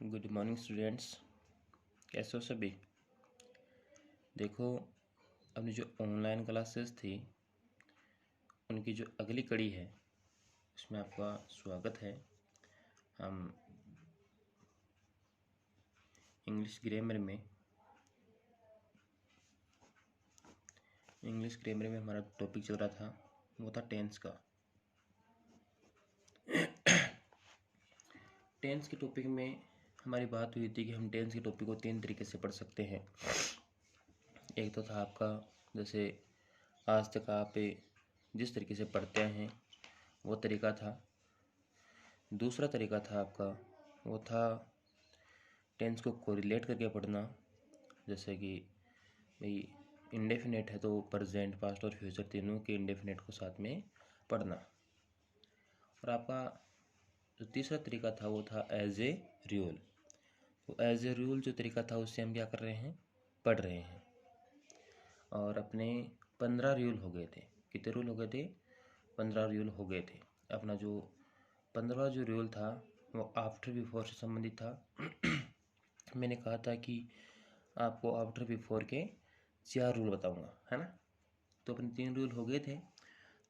Good morning students. कैसे हो सभी? देखो, अपनी जो ऑनलाइन क्लासेस थी उनकी जो अगली कड़ी है उसमें आपका स्वागत है। हम इंग्लिश ग्रामर में हमारा टॉपिक चल रहा था, वो था टेंस का। टेंस के टॉपिक में हमारी बात हुई थी कि हम टेंस के टॉपिक को 3 तरीके से पढ़ सकते हैं। एक तो था आपका, जैसे आज तक आप जिस तरीके से पढ़ते हैं वो तरीका था। दूसरा तरीका था आपका, वो था टेंस को कोरिलेट करके पढ़ना, जैसे कि भाई इंडेफिनेट है तो प्रेजेंट, पास्ट और फ्यूचर तीनों के इंडेफिनेट को साथ में पढ़ना। और आपका जो तीसरा तरीका था वो था एज ए रूल। तो एज ए रूल जो तरीका था उससे हम क्या कर रहे हैं, पढ़ रहे हैं। और अपने 15 रूल हो गए थे। कितने रूल हो गए थे? 15 रूल हो गए थे। अपना जो 15वां जो रूल था वो आफ्टर बिफोर से संबंधित था। मैंने कहा था कि आपको आफ्टर बिफोर के 4 रूल बताऊंगा, है ना। तो अपने 3 रूल हो गए थे,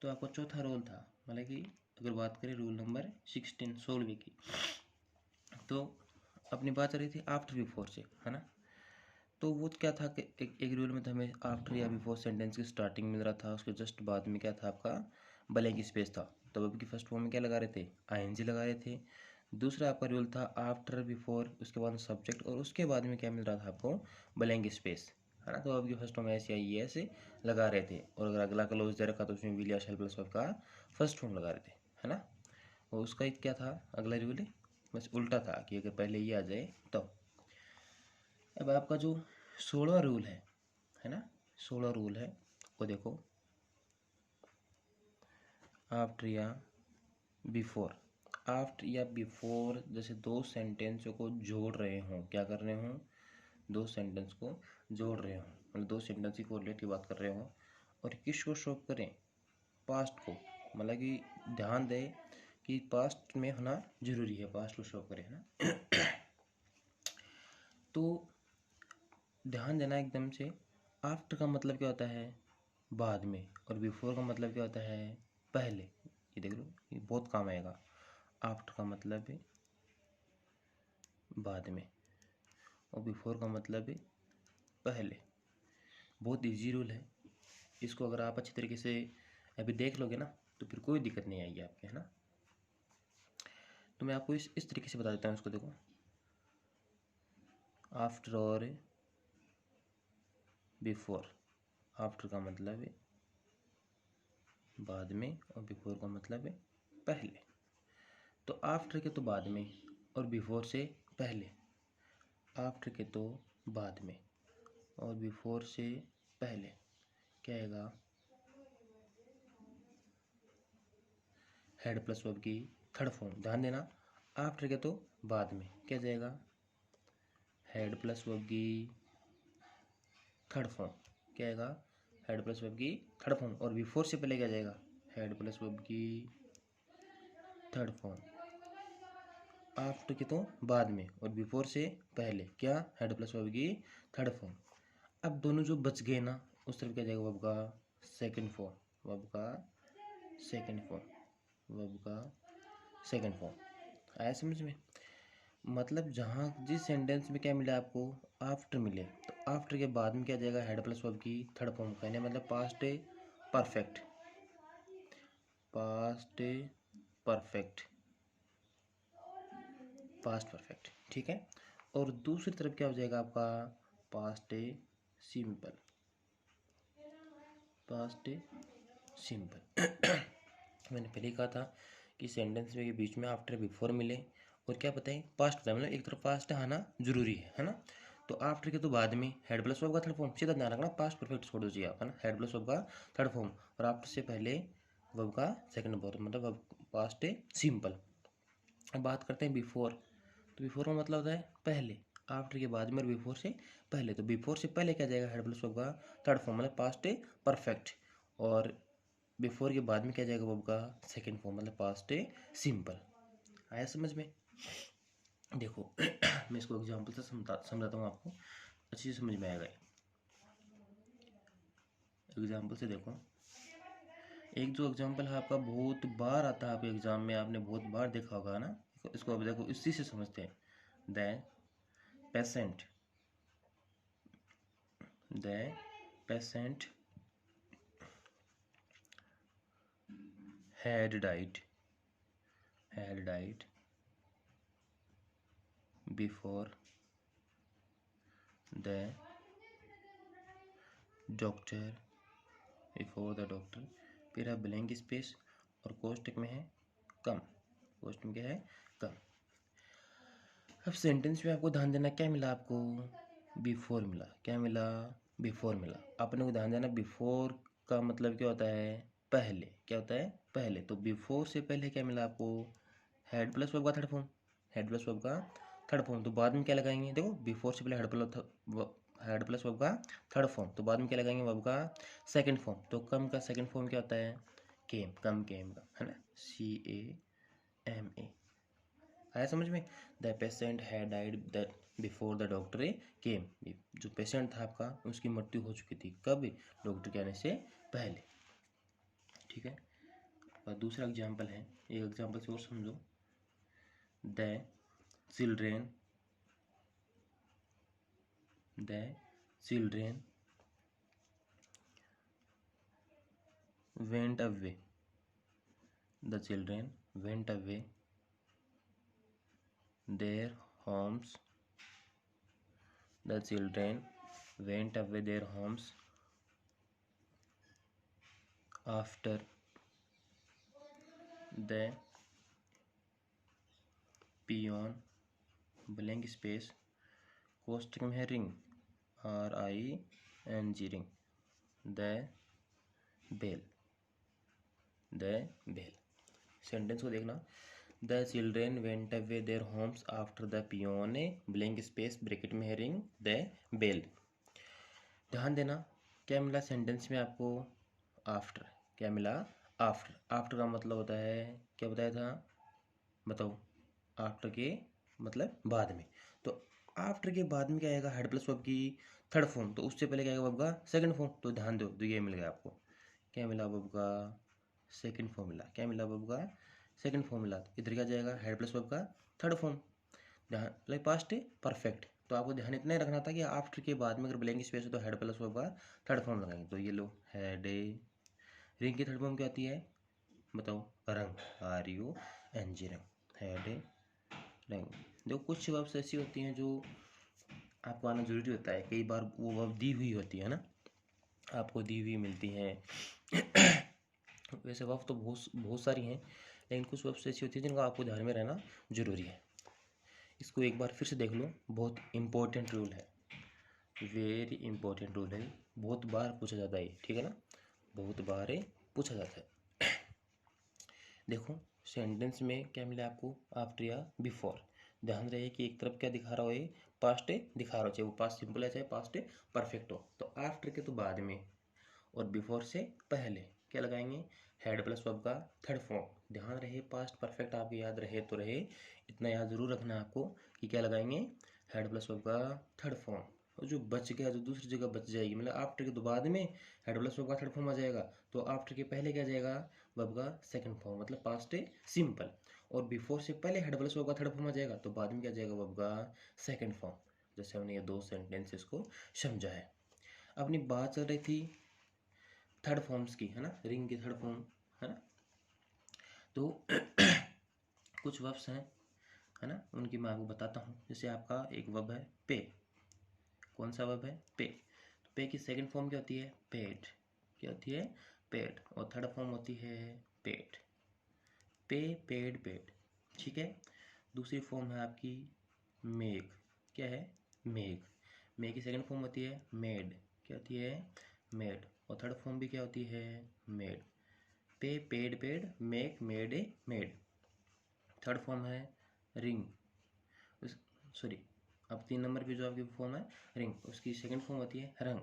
तो आपको चौथा रूल था, मतलब कि अगर बात करें रूल नंबर 16 16वीं की, तो अपनी बात चल रही थी आफ्टर बिफोर से, है ना। तो वो क्या था कि एक रूल में तो हमें आफ्टर या बिफोर सेंटेंस की स्टार्टिंग मिल रहा था, उसके जस्ट बाद में क्या था आपका ब्लैंक स्पेस था। तो अब की फर्स्ट फॉर्म में क्या लगा रहे थे, आईएनजी लगा रहे थे। दूसरा आपका रूल था आफ्टर बिफोर, उसके बाद सब्जेक्ट, और उसके बाद में क्या मिल रहा था आपको, ब्लैंक स्पेस, है ना। तो अब की फर्स्ट फॉर्म ऐसे आई ऐसे लगा रहे थे, और अगर अगला क्लोज दे रखा तो उसमें विल या शैल प्लस वर्ब का फर्स्ट फॉर्म लगा रहे थे, है ना। और उसका एक क्या था अगला रूल, बस उल्टा था कि अगर पहले ये आ जाए तो। अब आपका जो 16वां रूल है ना, 16 रूल है वो देखो, आफ्टर या बिफोर। आफ्टर या बिफोर जैसे दो सेंटेंसों को जोड़ रहे हों, क्या कर रहे हों, दो सेंटेंस को जोड़ रहे हों, मतलब दो सेंटेंस की कोरिलेट की बात कर रहे हों, और किसको शो करें, पास्ट को, मतलब कि ध्यान दें कि पास्ट में होना जरूरी है, पास्ट को शो करें, है ना। तो ध्यान देना एकदम से, आफ्टर का मतलब क्या होता है, बाद में, और बिफोर का मतलब क्या होता है, पहले। ये देख लो, ये बहुत काम आएगा। आफ्टर का मतलब है बाद में, और बिफोर का मतलब है पहले। बहुत इजी रूल है, इसको अगर आप अच्छी तरीके से अभी देख लोगे ना तो फिर कोई दिक्कत नहीं आएगी आपके, है ना। तो मैं आपको इस तरीके से बता देता हूँ इसको, देखो, आफ्टर और बिफोर। आफ्टर का मतलब है बाद में, और बिफोर का मतलब है पहले। तो आफ्टर के तो बाद में, और बिफोर से पहले। आफ्टर के तो बाद में, और बिफोर से पहले क्या आएगा, हेड प्लस वर्ब की थर्ड फॉर्म। ध्यान देना, आफ्टर के तो बाद में क्या जाएगा, हेड प्लस वर्ब की थर्ड फॉर्म, क्या आएगा, हेड प्लस वर्ब की थर्ड फॉर्म। और बिफोर से पहले क्या जाएगा, हेड प्लस वर्ब की थर्ड फॉर्म। आफ्टर के तो बाद में, और बिफोर से पहले क्या, हेड प्लस वर्ब की थर्ड फॉर्म। अब दोनों जो बच गए ना, उस तरफ क्या जाएगा, वर्ब का सेकंड फॉर्म, वर्ब का सेकंड फॉर्म, वर्ब का सेकंड फॉर्म। आया समझ में? मतलब जहाँ जिस सेंटेंस में क्या मिला आपको, आफ्टर मिले, तो आफ्टर के बाद में क्या जाएगा, हेड प्लस वर्ब की थर्ड फॉर्म। कहने मतलब past perfect, past perfect, past perfect, ठीक है। और दूसरी तरफ क्या हो जाएगा आपका, पास्ट सिंपल, पास्ट सिंपल। मैंने पहले ही कहा था कि सेंटेंस में के बीच में आफ्टर बिफोर मिले और क्या बताएं, पास्ट बताएं, मतलब एक तरफ पास्ट आना जरूरी है ना। तो आफ्टर के तो बाद में हेड प्लस वर्ब का थर्ड फॉर्म, सीधा ध्यान रखना, पास्ट परफेक्ट छोड़ दीजिए आप, है ना। हेड प्लस वर्ब का थर्ड फॉर्म, और आफ्टर से पहले वर्ब का सेकंड फॉर्म, मतलब वर्ब पास्ट सिंपल। अब बात करते हैं बिफोर। तो बिफोर का मतलब होता है पहले, आफ्टर के बाद में, और बिफोर से पहले। तो बिफोर से पहले क्या जाएगा, हेड प्लस वर्ब का थर्ड फॉर्म, मतलब पास्ट परफेक्ट। और बिफोर के बाद में क्या जाएगा, वर्ब का सेकंड फॉर्म, मतलब पास्ट सिंपल। आया समझ में? देखो मैं इसको एग्जाम्पल से समझाता हूँ, आपको अच्छी से समझ में आएगा। एग्जाम्पल से देखो, एक जो एग्जाम्पल है आपका बहुत बार आता है आपके एग्जाम में, आपने बहुत बार देखा होगा ना। इसको अब देखो इसी से समझते हैं। The patient had died before the doctor फिर है ब्लैंक स्पेस और कोष्टक में है कम। कोष्टक में क्या है? कम। अब सेंटेंस में आपको ध्यान देना, क्या मिला आपको? बिफोर मिला। क्या मिला? बिफोर मिला। आपने को ध्यान देना, बिफोर का मतलब क्या होता है? पहले। क्या होता है? पहले। तो बिफोर से पहले क्या मिला आपको? हेड प्लस वर्ब का third form. Head plus verb का थर्ड फॉर्म। तो बाद में क्या लगाएंगे? देखो बिफोर से पहले हेड प्लस वर्ब का थर्ड फॉर्म, तो बाद में क्या लगाएंगे? वर्ब का सेकंड फॉर्म। तो कम का सेकंड फॉर्म क्या होता है? केम। कम केम का, है ना? CAMA। आया समझ में? The patient had died that before the doctor केम। जो पेशेंट था आपका, उसकी मृत्यु हो चुकी थी। कब? डॉक्टर के आने से पहले। ठीक है। और दूसरा एग्जाम्पल है, एक एग्जाम्पल से और समझो। The children went away. The children went away their homes. The children went away their homes after the peon blank space कोष्टक में है ring RING ring the bell sentence को देखना। The children went away their homes after the peon blank space bracket में है ring the bell. ध्यान देना, क्या मिला सेंटेंस में आपको? आफ्टर। क्या मिला? आफ्टर। आफ्टर का मतलब होता है, क्या बताया था? बताओ। आफ्टर के मतलब बाद में। तो आफ्टर के बाद में क्या आएगा? हेड प्लस वर्ब की थर्ड फॉर्म। तो उससे पहले क्या आएगा? वर्ब का सेकंड फॉर्म। तो ध्यान दो, तो ये मिल गया आपको। क्या मिला? वर्ब का सेकंड फॉर्म मिला। क्या मिला? वर्ब का सेकंड फॉर्म मिला। तो इधर क्या जाएगा? हेड प्लस वर्ब का थर्ड फॉर्म। ध्यान, लाइक पास्ट परफेक्ट। तो आपको ध्यान इतना ही रखना था कि आफ्टर के बाद में अगर ब्लैंक स्पेस हो तो हेड प्लस वर्ब का थर्ड फॉर्म लगाएंगे। तो ये लो, हेड रिंग की थर्ड फॉर्म क्या आती है? बताओ। रंग RUNG रंग। हेड रंग। देखो कुछ वर्ब्स ऐसी होती हैं जो आपको आना जरूरी होता है। कई बार वो वर्ब दी हुई होती है ना, आपको दी हुई मिलती हैं। वैसे वर्ब तो बहुत सारी हैं, लेकिन कुछ वर्ब्स ऐसी होती है जिनका आपको ध्यान में रहना जरूरी है। इसको एक बार फिर से देख लो, बहुत इम्पोर्टेंट रूल है, वेरी इम्पोर्टेंट रूल है। बहुत बार पूछा जाता है, ठीक है ना? बहुत बार पूछा जाता है। देखो सेंटेंस में क्या मिला आपको? आफ्टर या बिफोर। ध्यान रहे कि एक तरफ क्या दिखा रहा हो? ये पास्ट दिखा रहा हो, चाहे वो पास्ट सिंपल है चाहे पास्ट परफेक्ट हो। तो आफ्टर के तो बाद में, और बिफोर से पहले क्या लगाएंगे? हेड प्लस वर्ब का थर्ड फॉर्म। ध्यान रहे पास्ट परफेक्ट आपको याद रहे तो रहे, इतना याद जरूर रखना है आपको कि क्या लगाएंगे? हेड प्लस वर्ब का थर्ड फॉर्म। और जो बच गया, जो दूसरी जगह बच जाएगी, मतलब आफ्टर के तो बाद में हेड प्लस वर्ब का थर्ड फॉर्म आ जाएगा, तो आफ्टर के पहले क्या जाएगा? वर्ब का सेकंड फॉर्म, मतलब पास्ट सिंपल। और बिफोर से पहले हेड प्लस वर्ब का थर्ड फॉर्म आ जाएगा, तो बाद में क्या जाएगा? वर्ब का सेकंड फॉर्म। जैसे हमने ये दो सेंटेंसेस को समझा है। अपनी बात चल रही थी थर्ड फॉर्म्स की, है ना? रिंग की थर्ड फॉर्म, है ना? तो कुछ वर्ब्स हैं, है ना, उनकी मैं आपको बताता हूँ। जैसे आपका एक वर्ब है पे। कौन सा वर्ब है? पे। तो पे की सेकंड फॉर्म क्या होती है? पेड। क्या होती है? पेड। और थर्ड फॉर्म होती है पेड। पे, पेड, पेड। ठीक है। दूसरी फॉर्म है आपकी मेक। क्या है? मेक। मेक की सेकंड फॉर्म होती है मेड। क्या होती है? मेड। और थर्ड फॉर्म भी क्या होती है? मेड। पे, paid, paid, make, made, made. Third form है रिंग। सॉरी, अब 3 नंबर पे जो आपकी फॉर्म है रिंग, उसकी सेकंड फॉर्म होती है रंग,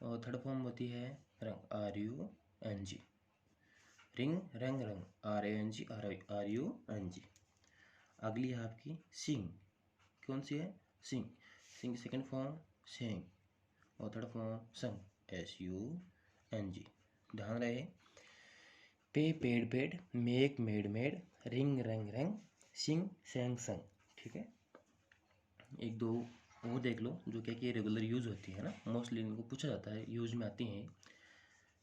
और थर्ड फॉर्म होती है रंग RUNG। रिंग, रंग, रंग RANG RUNG। अगली है आपकी सिंग, कौन सी है? सिंग। सिंग सेकेंड फॉर्म सिंग और थर्ड फॉर्म संग, SUNG। ध्यान रहे, पे paid paid, make made made, ring रंग रंग, सिंग सेंग संग। ठीक है, एक दो वो देख लो जो क्या कि रेगुलर यूज होती है ना, मोस्टली इनको पूछा जाता है, यूज में आती हैं।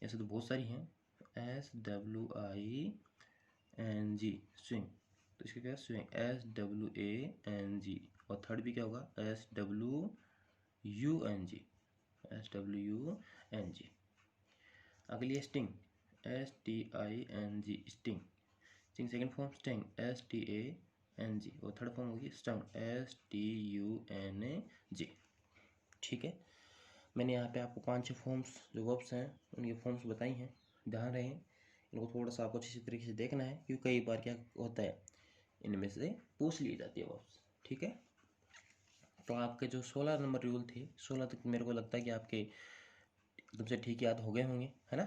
ऐसे तो बहुत सारी हैं, SWING स्विंग, तो इसका क्या है? Swing, SWANG। और थर्ड भी क्या होगा? SWUNG। अगली है sting, STING sting. Sting second form sting, STANG। और थर्ड फॉर्म होगी स्टंग, STUNG। ठीक है, मैंने यहाँ पे आपको 5-6 फॉर्म्स जो वर्ब्स हैं उनके फॉर्म्स बताई हैं। ध्यान रहे, इनको थोड़ा सा आपको अच्छी तरीके से देखना है, क्योंकि कई बार क्या होता है इनमें से पूछ ली जाती है वर्ब्स। ठीक है, तो आपके जो 16 नंबर रूल थे, 16 तक मेरे को लगता है कि आपके एकदम से ठीक याद हो गए होंगे, है ना।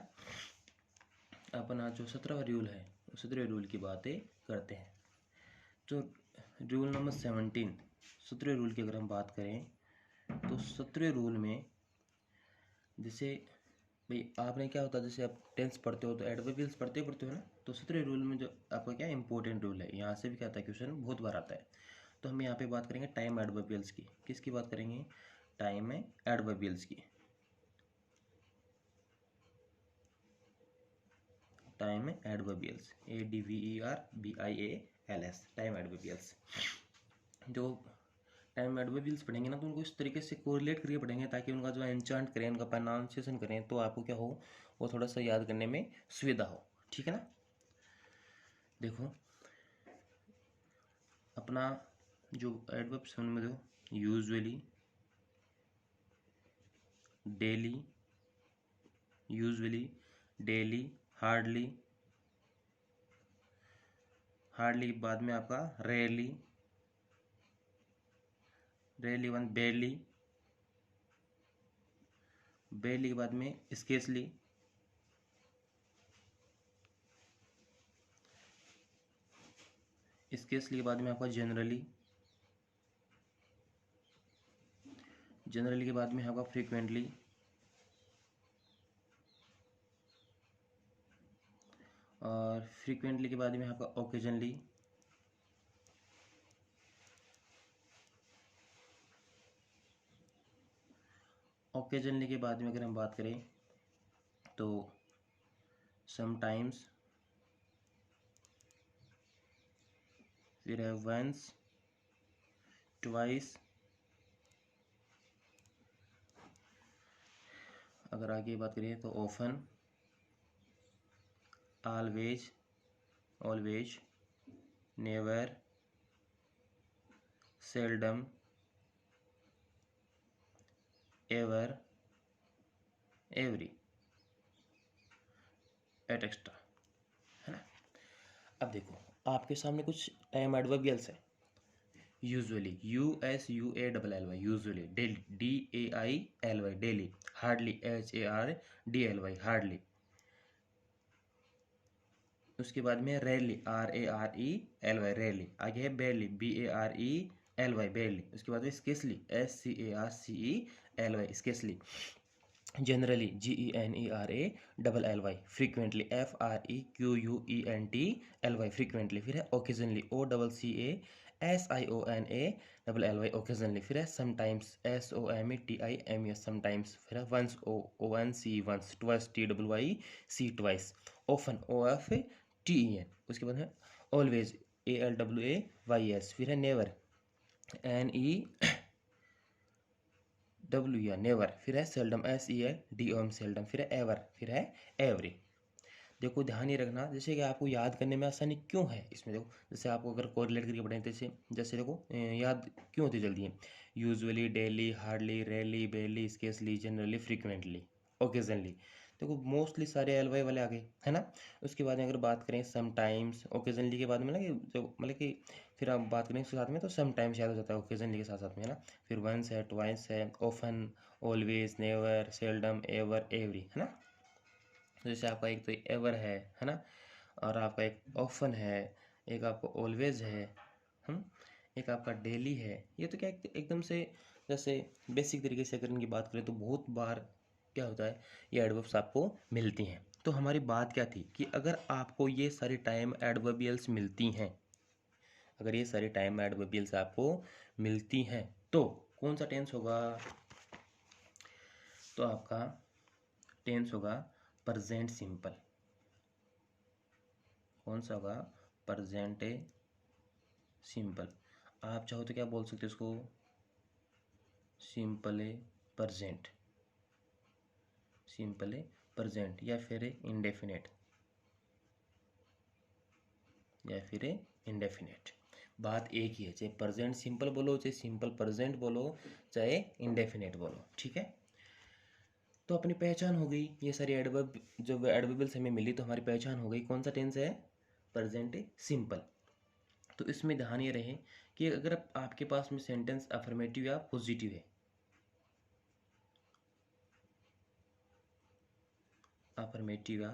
अपना जो 17वां रूल है, 17वें रूल की बातें करते हैं। जो रूल नंबर 17, 17वें रूल की अगर हम बात करें तो 17वें रूल में जैसे भाई आपने क्या होता है, जैसे आप टेंस पढ़ते हो तो एडवर्बियल्स पढ़ते हो ना, तो 17वें रूल में जो आपका क्या इंपॉर्टेंट रूल है, यहाँ से भी क्या आता है, क्वेश्चन बहुत बार आता है। तो हम यहाँ पे बात करेंगे टाइम एडवर्बियल्स की। किसकी बात करेंगे? टाइम एडवर्बियल्स की। Time adverbials, ADVERBIALS, time adverbials. जो टाइम एडवर्बियल्स पढ़ेंगे ना तो उनको इस तरीके से कोरिलेट करके पढ़ेंगे ताकि उनका जो एंचांट करें, उनका प्रोनाउंसिएशन करें, तो आपको क्या हो, वो थोड़ा सा याद करने में सुविधा हो। ठीक है ना। देखो अपना जो एडवर्ब्स हैं उनमें दो, usually, daily, usually, daily, hardly, hardly के बाद में आपका रेयरली, रेयरली वन बेयरली, बेयरली के बाद में स्केर्सली, स्केर्सली के बाद में आपका जनरली, जनरली के बाद में आपका फ्रीक्वेंटली, और फ्रीक्वेंटली के बाद में आपका ओकेजनली, ओकेजनली के बाद में अगर हम बात करें तो समटाइम्स, फिर है वंस, ट्वाइस। अगर आगे बात करें तो often, always, always, never, seldom, ever, every, et cetera, है ना। अब देखो आपके सामने कुछ टाइम एडवर्बियल्स है। Usually, USUALLY, usually, daily, DAILY, daily, hardly, HARDLY, hardly. उसके बाद में रेयरली, RARELY, रेयरली। आगे है बेयरली, BARELY, बेयरली। उसके बाद में scarcely, SCARCELY, scarcely. Generally, GENERALLY, frequently, FREQUENTLY, frequently. फिर है ओकेजनली, OCCASIONALLY, ओकेजनली। फिर है समटाइम्स, SOMETIMES, समटाइम्स। फिर है once, ONCE, once. Twice, TWICE, twice. Often, OFTEN। उसके बाद है ऑलवेज, ALWAYS। फिर है नेवर, NEW, नेवर। फिर है सेल्डम, SELDOM, सेल्डम। फिर है एवर, फिर है एवरी। देखो ध्यान ही रखना, जैसे कि आपको याद करने में आसानी क्यों है इसमें। देखो जैसे आपको अगर कोरिलेट करके पढ़ें जैसे जैसे देखो याद क्यों होती जल्दी है। Usually, daily, hardly, rarely, बेयरली, scarcely, generally, frequently, occasionally. देखो मोस्टली सारे LY वाले आ गए, है ना। उसके बाद में अगर बात करें समटाइम्स, ओकेजनली के बाद में ना कि जो मतलब कि फिर आप बात करें उसके साथ में तो समटाइम्स याद हो जाता है ओकेजनली के साथ साथ में, है ना। फिर वंस है, ट्वाइस है, often, always, never, seldom, ever, every, है ना। जैसे आपका एक तो एवर है ना, और आपका एक ऑफन है, एक आपको ऑलवेज है, हम एक आपका डेली है, ये तो क्या एकदम से जैसे बेसिक तरीके से अगर इनकी बात करें तो बहुत बार क्या होता है ये एडवर्ब्स आपको मिलती हैं। तो हमारी बात क्या थी कि अगर आपको ये सारी टाइम एडवर्बियल्स मिलती हैं, अगर ये सारी टाइम एडवर्बियल्स आपको मिलती हैं तो कौन सा टेंस होगा? तो आपका टेंस होगा प्रेजेंट सिंपल। कौन सा होगा? Present simple. आप चाहो तो क्या बोल सकते हो इसको? सिंपल प्रेजेंट, सिंपल प्रेजेंट, या फिर इंडेफिनेट, या फिर इंडेफिनेट। बात एक ही है, चाहे प्रेजेंट सिंपल बोलो, चाहे सिंपल प्रेजेंट बोलो, चाहे इंडेफिनेट बोलो, ठीक है। तो अपनी पहचान हो गई, ये सारी एडवर्ब जब एडवर्बियल्स हमें मिली तो हमारी पहचान हो गई कौन सा टेंस है? Present simple. तो इसमें ध्यान ये रहे कि अगर आपके पास में सेंटेंस अफर्मेटिव या पॉजिटिव है, अफर्मेटिव या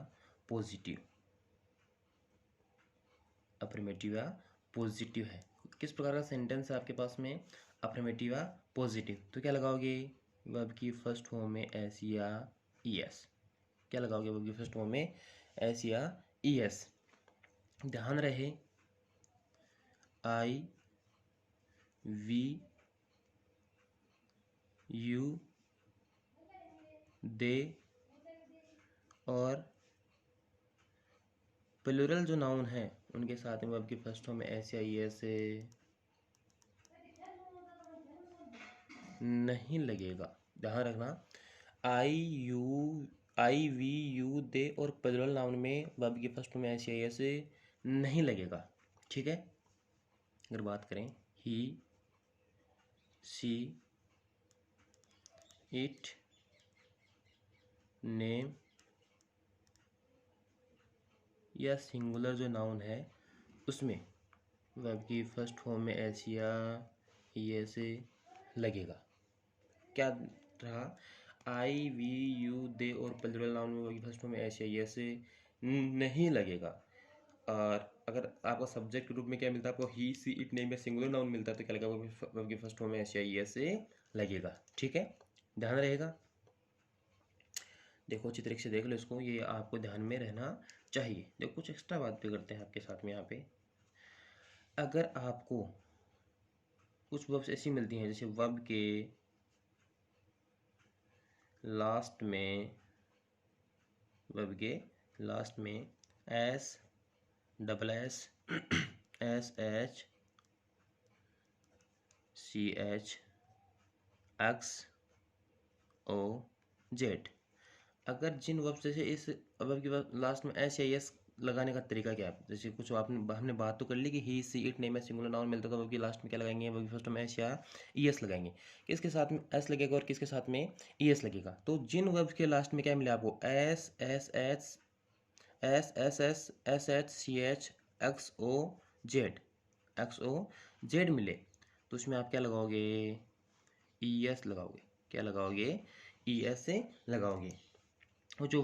पॉजिटिव, अफर्मेटिव या पॉजिटिव है, किस प्रकार का सेंटेंस है आपके पास में? अफर्मेटिव या पॉजिटिव, तो क्या लगाओगे? वर्ब की फर्स्ट फॉर्म में एस या ई एस। क्या लगाओगे वर्ब की फर्स्ट फॉर्म में? एस या ई एस। ध्यान रहे आई वी यू दे और प्लूरल जो नाउन है उनके साथ में वर्ब की फर्स्ट फॉर्म में एस या ई एस नहीं लगेगा। ध्यान रखना, आई वी यू दे और प्लूरल नाउन में वर्ब की फर्स्ट फॉर्म में एस या ई एस नहीं लगेगा, ठीक है। अगर बात करें ही, सी, इट, नेम या सिंगुलर जो नाउन है उसमें वर्ब की फर्स्ट फॉर्म में एस या ई एस लगेगा। क्या रहा? आई वी यू दे और प्लूरल नाउन में वर्ब की फर्स्ट फॉर्म में एस या ई एस नहीं लगेगा। और अगर आपका सब्जेक्ट के रूप में क्या मिलता है आपको? ही, सी, इट, नेम या सिंगुलर नाउन मिलता है तो क्या लगेगा? वर्ब की फर्स्ट फॉर्म में एस या ई एस लगेगा, ठीक है। ध्यान रहेगा। देखो अच्छी तरीके से देख लो इसको, ये आपको ध्यान में रहना चाहिए। देखो कुछ एक्स्ट्रा बात भी करते हैं आपके साथ में यहाँ पे। अगर आपको कुछ वर्ब्स ऐसी मिलती हैं जैसे वर्ब के लास्ट में, वर्ब के लास्ट में S, double S, S H, C H, X, O, Z. अगर जिन वर्ब जैसे इस वर्ब के लास्ट में एस या एस लगाने का तरीका क्या है? जैसे कुछ आपने हमने बात तो कर ली कि ही, सी, इट, नेम या सिंगुलर नाउन मिलता है तो वर्ब के लास्ट में क्या लगाएंगे? वर्ब के फर्स्ट में एस या ई एस लगाएंगे। किसके साथ में एस लगेगा और किसके साथ में ई एस लगेगा? तो जिन वर्ब्स के लास्ट में क्या मिला आपको? S, S H, S S S, S H, C H, X O, Z, X O, Z मिले तो उसमें आप क्या लगाओगे? ई एस लगाओगे। क्या लगाओगे? ई एस से लगाओगे। और जो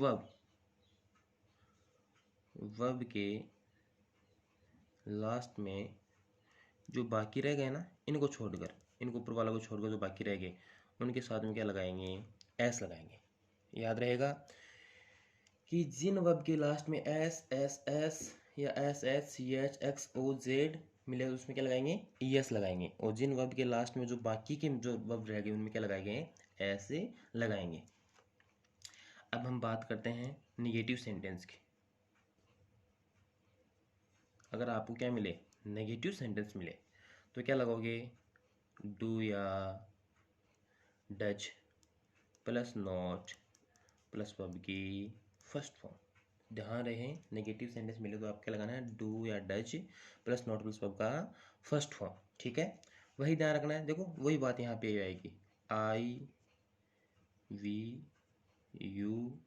वर्ब के लास्ट में जो बाकी रह गए ना, इनको छोड़कर, इनको ऊपर वाला को छोड़कर जो बाकी रह गए उनके साथ में क्या लगाएंगे? एस लगाएंगे। याद रहेगा कि जिन वर्ब के लास्ट में एस, एस एस या S H, C H, X O, Z मिले उसमें क्या लगाएंगे? ई एस लगाएंगे। और जिन वर्ब के लास्ट में जो बाकी के जो वर्ब रह गए उनमें क्या लगाएंगे? एस लगाएंगे। अब हम बात करते हैं निगेटिव सेंटेंस की। अगर आपको क्या मिले? नेगेटिव सेंटेंस मिले तो क्या लगाओगे? डू या does plus not plus verb की फर्स्ट फॉर्म। ध्यान रहे नेगेटिव सेंटेंस मिले तो आप क्या लगाना है? डू या does plus not plus verb का फर्स्ट फॉर्म, ठीक है। वही ध्यान रखना है। देखो वही बात यहाँ पे आएगी, आई वी यू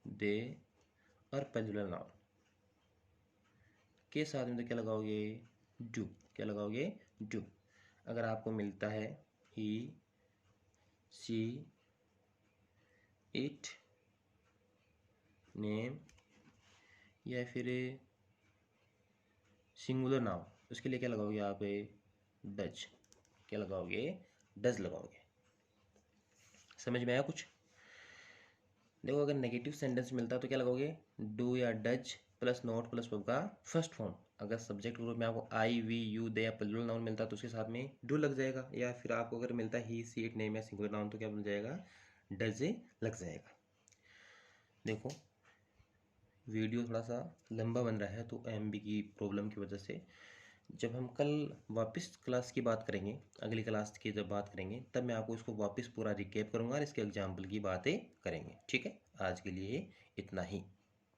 दे और प्लूरल नाउन के साथ में तो क्या लगाओगे? डू। क्या लगाओगे? डू। अगर आपको मिलता है ही, सी, इट, नेम या फिर सिंगुलर नाउन, उसके लिए क्या लगाओगे आप? डज। क्या लगाओगे? डज लगाओगे। समझ में आया कुछ? देखो, अगर नेगेटिव सेंटेंस मिलता है तो क्या लगाओगे? डू या does plus not plus verb का फर्स्ट फॉर्म। अगर सब्जेक्ट ग्रुप में आपको आई, वी, यू, दे या प्लूरल नाउन मिलता है तो उसके साथ में डू लग जाएगा, या फिर आपको अगर मिलता है ही, सी, इट, नेम या सिंगुलर नाउन तो क्या बन जाएगा? डज लग जाएगा। देखो, वीडियो थोड़ा सा लंबा बन रहा है तो एमबी की प्रॉब्लम की वजह से। जब हम कल वापस क्लास की बात करेंगे, अगली क्लास की जब बात करेंगे, तब मैं आपको इसको वापस पूरा रिकैप करूंगा और इसके एग्जाम्पल की बातें करेंगे। ठीक है, आज के लिए इतना ही।